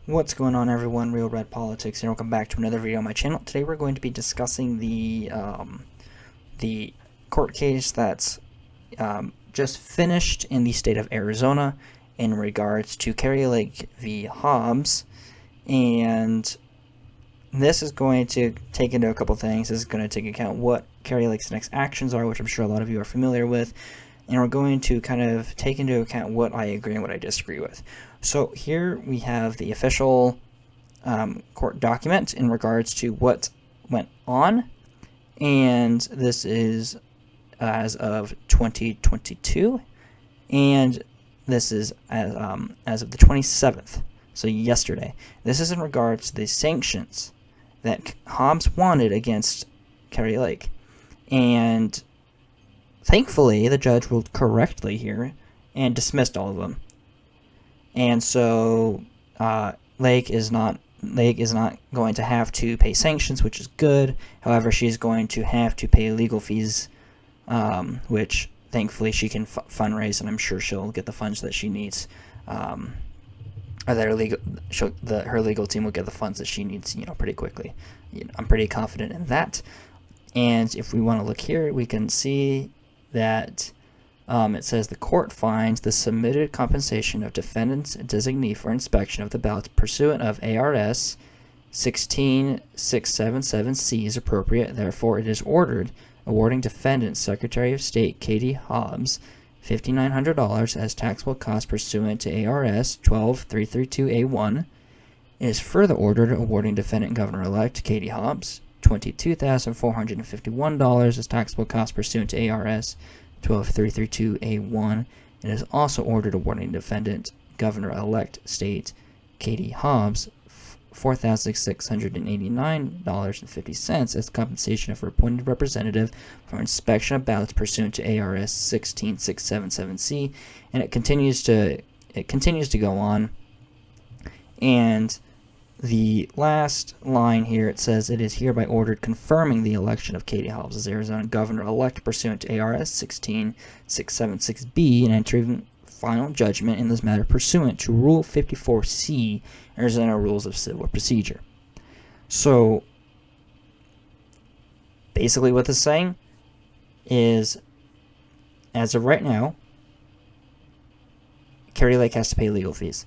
What's going on, everyone? Real Red Politics, and welcome back to another video on my channel. Today we're going to be discussing the court case that's just finished in the state of Arizona in regards to Kari Lake v. Hobbs, and this is going to take into a couple things. This is going to take into account what Kari Lake's next actions are, which I'm sure a lot of you are familiar with, and we're going to kind of take into account what I agree and what I disagree with. So here we have the official court document in regards to what went on, and this is as of 2022, and this is as of the 27th, so yesterday. This is in regards to the sanctions that Hobbs wanted against Kari Lake, and thankfully the judge ruled correctly here and dismissed all of them. And so Lake is not going to have to pay sanctions, which is good. However, she's going to have to pay legal fees, which thankfully she can fundraise, and I'm sure she'll get the funds that she needs. Or that her legal team will get the funds that she needs, pretty quickly. I'm pretty confident in that. And if we want to look here, we can see that it says the court finds the submitted compensation of defendant's designee for inspection of the ballots pursuant of ARS 16677C is appropriate. Therefore, it is ordered awarding defendant Secretary of State Katie Hobbs $5,900 as taxable cost pursuant to ARS 12332A1. It is further ordered awarding defendant Governor-elect Katie Hobbs $22,451 as taxable cost pursuant to ARS 12332A1. It is also ordered awarding defendant Governor-elect State Katie Hobbs $4,689.50 as compensation of her appointed representative for inspection of ballots pursuant to ARS 16677C. And it continues to go on. And the last line here, it says, it is hereby ordered confirming the election of Katie Hobbs as Arizona Governor-elect pursuant to ARS 16676B and entering final judgment in this matter pursuant to Rule 54C, Arizona Rules of Civil Procedure. So, basically what this is saying is, as of right now, Kari Lake has to pay legal fees.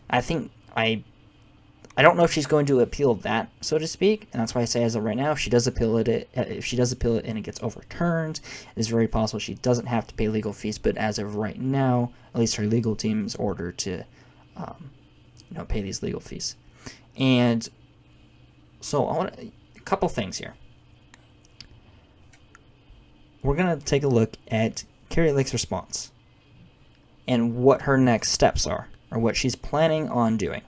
I don't know if she's going to appeal that, so to speak, and that's why I say as of right now, if she does appeal it and it gets overturned, it's very possible she doesn't have to pay legal fees. But as of right now, at least her legal team is ordered to, pay these legal fees. And so I want a couple things here. We're gonna take a look at Kari Lake's response and what her next steps are, or what she's planning on doing.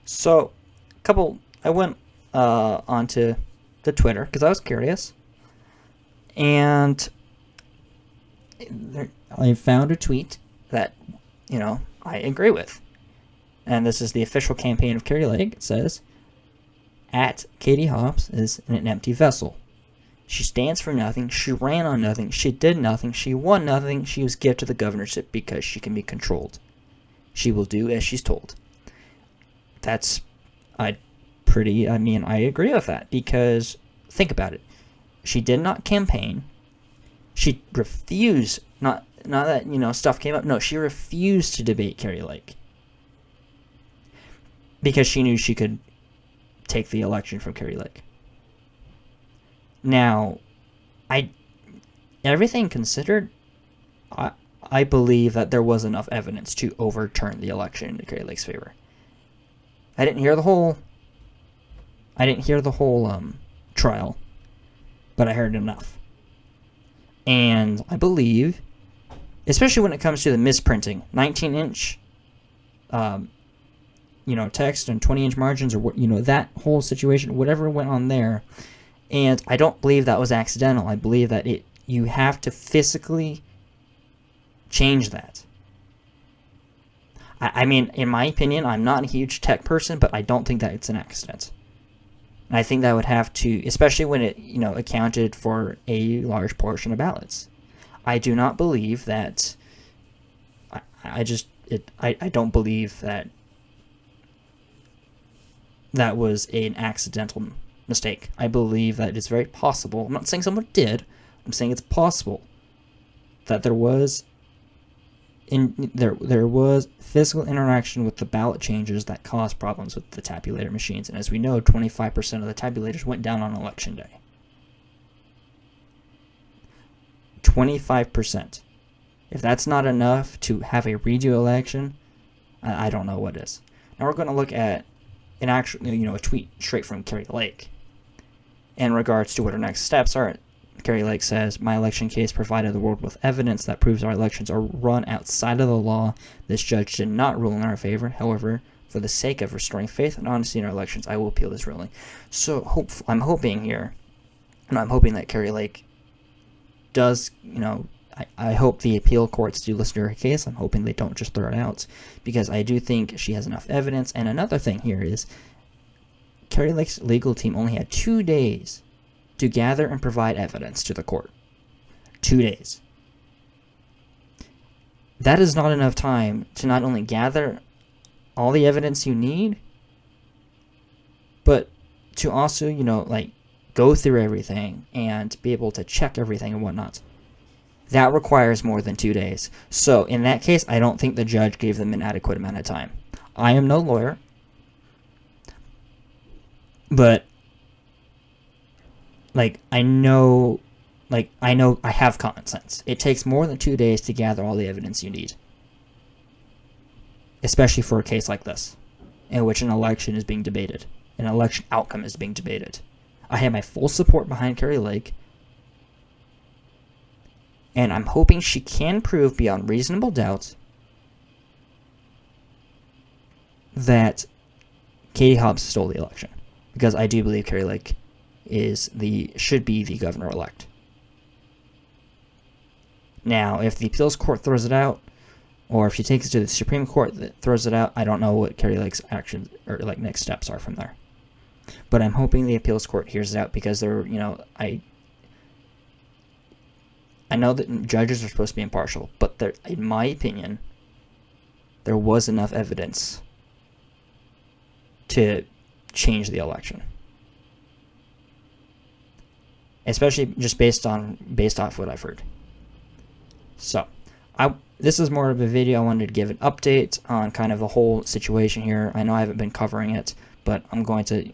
So, I went onto the Twitter because I was curious, and I found a tweet that, I agree with. And this is the official campaign of Kari Lake. It says, "At Katie Hobbs is an empty vessel. She stands for nothing. She ran on nothing. She did nothing. She won nothing. She was gifted the governorship because she can be controlled. She will do as she's told." I agree with that, because think about it. She did not campaign. She refused, not that, stuff came up. No, she refused to debate Kari Lake because she knew she could take the election from Kari Lake. Now, everything considered, I believe that there was enough evidence to overturn the election in Kari Lake's favor. I didn't hear the whole trial, but I heard enough. And I believe, especially when it comes to the misprinting, 19-inch, text and 20-inch margins, or that whole situation, whatever went on there. And I don't believe that was accidental. I believe that you have to physically change that. I mean, in my opinion, I'm not a huge tech person, but I don't think that it's an accident. And I think that would have to, especially when it, accounted for a large portion of ballots. I do not believe that, I don't believe that that was an accidental mistake. I believe that it's very possible. I'm not saying someone did. I'm saying it's possible that there was physical interaction with the ballot changes that caused problems with the tabulator machines. And as we know, 25% of the tabulators went down on election day. 25%. If that's not enough to have a redo election, I don't know what is. Now we're going to look at an actual, a tweet straight from Kari Lake in regards to what her next steps are. Kari Lake says, "My election case provided the world with evidence that proves our elections are run outside of the law. This judge did not rule in our favor. However, for the sake of restoring faith and honesty in our elections, I will appeal this ruling." So I'm hoping here, and I'm hoping that Kari Lake does, I hope the appeal courts do listen to her case. I'm hoping they don't just throw it out, because I do think she has enough evidence. And another thing here is Kari Lake's legal team only had 2 days to gather and provide evidence to the court. 2 days. That is not enough time to not only gather all the evidence you need, but to also, go through everything and be able to check everything and whatnot. That requires more than 2 days. So in that case, I don't think the judge gave them an adequate amount of time. I am no lawyer, but I know I have common sense. It takes more than 2 days to gather all the evidence you need, especially for a case like this, in which an election is being debated, an election outcome is being debated. I have my full support behind Kari Lake, and I'm hoping she can prove beyond reasonable doubt that Katie Hobbs stole the election, because I do believe Kari Lake should be the governor-elect. Now, if the appeals court throws it out, or if she takes it to the Supreme Court that throws it out, I don't know what Kari Lake's actions or next steps are from there. But I'm hoping the appeals court hears it out, because I know that judges are supposed to be impartial, but in my opinion, there was enough evidence to change the election. Especially just based off what I've heard. So, this is more of a video. I wanted to give an update on kind of the whole situation here. I know I haven't been covering it, but I'm going to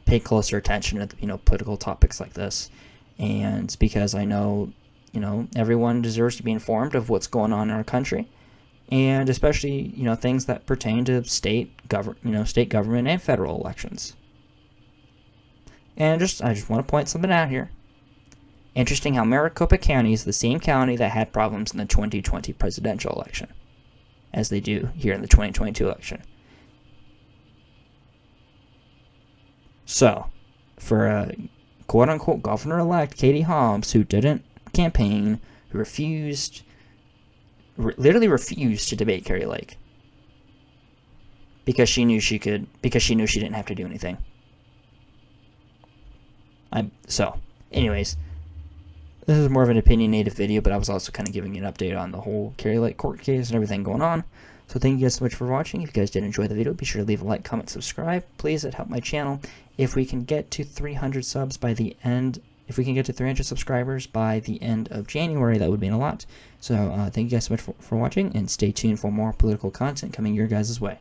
pay closer attention to political topics like this, and because I know everyone deserves to be informed of what's going on in our country, and especially things that pertain to state government and federal elections. And I just want to point something out here. Interesting how Maricopa County is the same county that had problems in the 2020 presidential election as they do here in the 2022 election. So, for a quote-unquote governor-elect, Katie Hobbs, who didn't campaign, who literally refused to debate Kari Lake because she knew she didn't have to do anything. Anyways, this is more of an opinionated video, but I was also kind of giving you an update on the whole Kari Lake court case and everything going on. So thank you guys so much for watching. If you guys did enjoy the video, be sure to leave a like, comment, subscribe. Please, it helps my channel. If we can get to 300 subs by the end, if we can get to 300 subscribers by the end of January, that would mean a lot. So thank you guys so much for watching, and stay tuned for more political content coming your guys' way.